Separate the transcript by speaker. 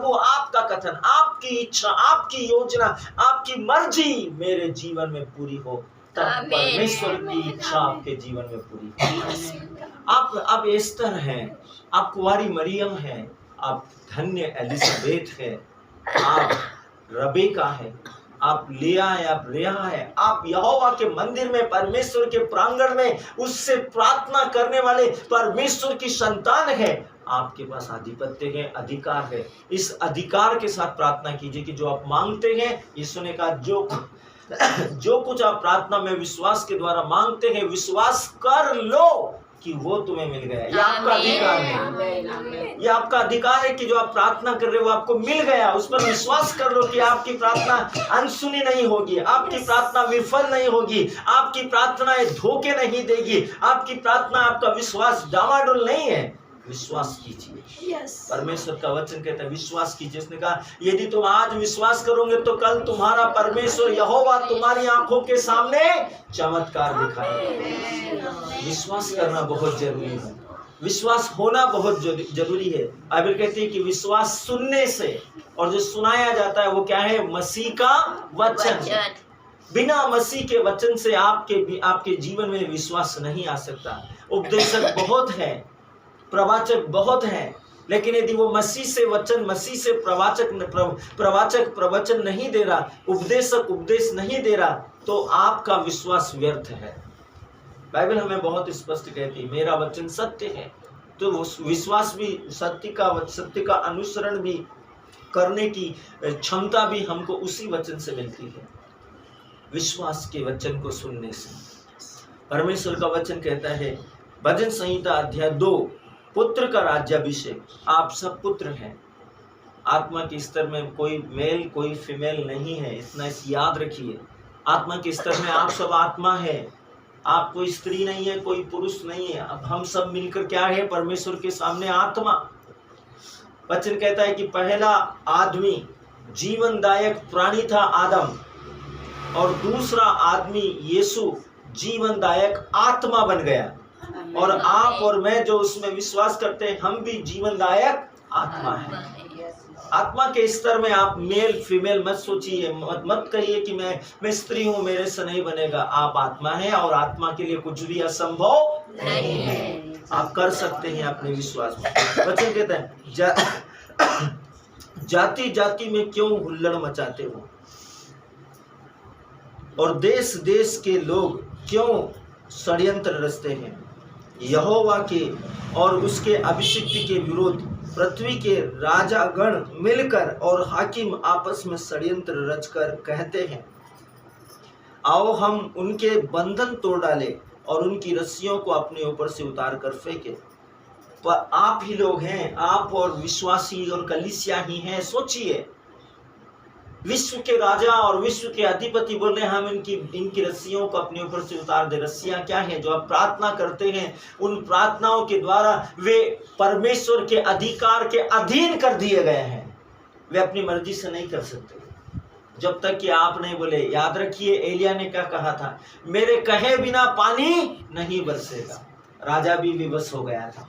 Speaker 1: प्रभु आपका कथन, आपकी इच्छा, आपकी योजना, आपकी मर्जी मेरे जीवन में पूरी हो, तब परमेश्वर की इच्छा आपके जीवन में पूरी हो। आप एस्तर हैं, आप कुंवारी मरियम हैं, आप धन्य एलिजाबेथ है, आप रबेका है, आप लिया है, आप रेहा है, आप यहोवा के मंदिर में, परमेश्वर के प्रांगण में उससे प्रार्थना करने वाले परमेश्वर की संतान है। आपके पास आधिपत्य है, अधिकार है। इस अधिकार के साथ प्रार्थना कीजिए कि जो आप मांगते हैं, यीशु ने कहा जो कुछ आप प्रार्थना में विश्वास के द्वारा मांगते हैं, विश्वास कर लो कि वो तुम्हें मिल गया। ये आपका अधिकार है, ये आपका अधिकार है कि जो आप प्रार्थना कर रहे हो वो आपको मिल गया। उस पर विश्वास कर लो कि आपकी प्रार्थना अनसुनी नहीं होगी, आपकी प्रार्थना विफल नहीं होगी, आपकी प्रार्थनाएं धोखे नहीं देगी, आपकी प्रार्थना, आपका विश्वास डामाडोल नहीं है। विश्वास कीजिए। परमेश्वर का वचन कहता है विश्वास कीजिए। उसने कहा यदि तुम आज विश्वास करोगे तो कल तुम्हारा परमेश्वर यहोवा तुम्हारी आंखों के सामने चमत्कार दिखाएगा। विश्वास करना बहुत जरूरी है, विश्वास होना बहुत जरूरी है। बाइबल कहती है कि विश्वास सुनने से, और जो सुनाया जाता है वो क्या है? मसीह का वचन। बिना मसीह के वचन से आपके जीवन में विश्वास नहीं आ सकता। उपदेशक बहुत है, प्रवाचक बहुत है, लेकिन यदि वो मसीह से प्रवाचक प्रवचन नहीं दे रहा, उपदेशक उपदेश नहीं दे रहा, तो आपका विश्वास व्यर्थ है। बाइबल हमें बहुत स्पष्ट कहती है मेरा वचन सत्य है। तो विश्वास भी सत्य का अनुसरण भी करने की क्षमता भी हमको उसी वचन से मिलती है, विश्वास के वचन को सुनने से। परमेश्वर का वचन कहता है भजन संहिता अध्याय 2, पुत्र का राज्याभिषेक। आप सब पुत्र हैं। आत्मा के स्तर में कोई मेल कोई फीमेल नहीं है, इतना याद रखिए। आत्मा के स्तर में आप सब आत्मा है, आप कोई स्त्री नहीं है, कोई पुरुष नहीं है। अब हम सब मिलकर क्या है? परमेश्वर के सामने आत्मा। वचन कहता है कि पहला आदमी जीवनदायक प्राणी था आदम, और दूसरा आदमी यीशु जीवनदायक आत्मा बन गया। और आप और मैं जो उसमें विश्वास करते हैं, हम भी जीवनदायक आत्मा है। आत्मा के स्तर में आप मेल फीमेल मत सोचिए, मत कहिए कि मैं स्त्री हूं, मेरे से नहीं बनेगा। आप आत्मा है और आत्मा के लिए कुछ भी असंभव नहीं है। आप कर सकते हैं अपने विश्वास में। वचन कहता है जाति जाति में क्यों हुल्लड़ मचाते हो, और देश देश के लोग क्यों षड्यंत्र रचते हैं। यहोवा के और उसके अभिषिक्त के विरोध पृथ्वी के राजागण मिलकर और हाकिम आपस में षड्यंत्र रचकर कहते हैं, आओ हम उनके बंधन तोड़ डालें और उनकी रस्सियों को अपने ऊपर से उतार कर फेंके। पर आप ही लोग हैं, आप और विश्वासी और कलीसिया ही हैं। सोचिए, विश्व के राजा और विश्व के अधिपति बोल रहे हैं हम इनकी रस्सियों को अपने ऊपर से उतार दे। रस्सियां क्या है? जो आप प्रार्थना करते हैं, उन प्रार्थनाओं के द्वारा वे परमेश्वर के अधिकार के अधीन कर दिए गए हैं। वे अपनी मर्जी से नहीं कर सकते जब तक कि आप नहीं बोले। याद रखिए एलिया ने क्या कहा था? मेरे कहे बिना पानी नहीं बरसेगा। राजा भी विवश हो गया था।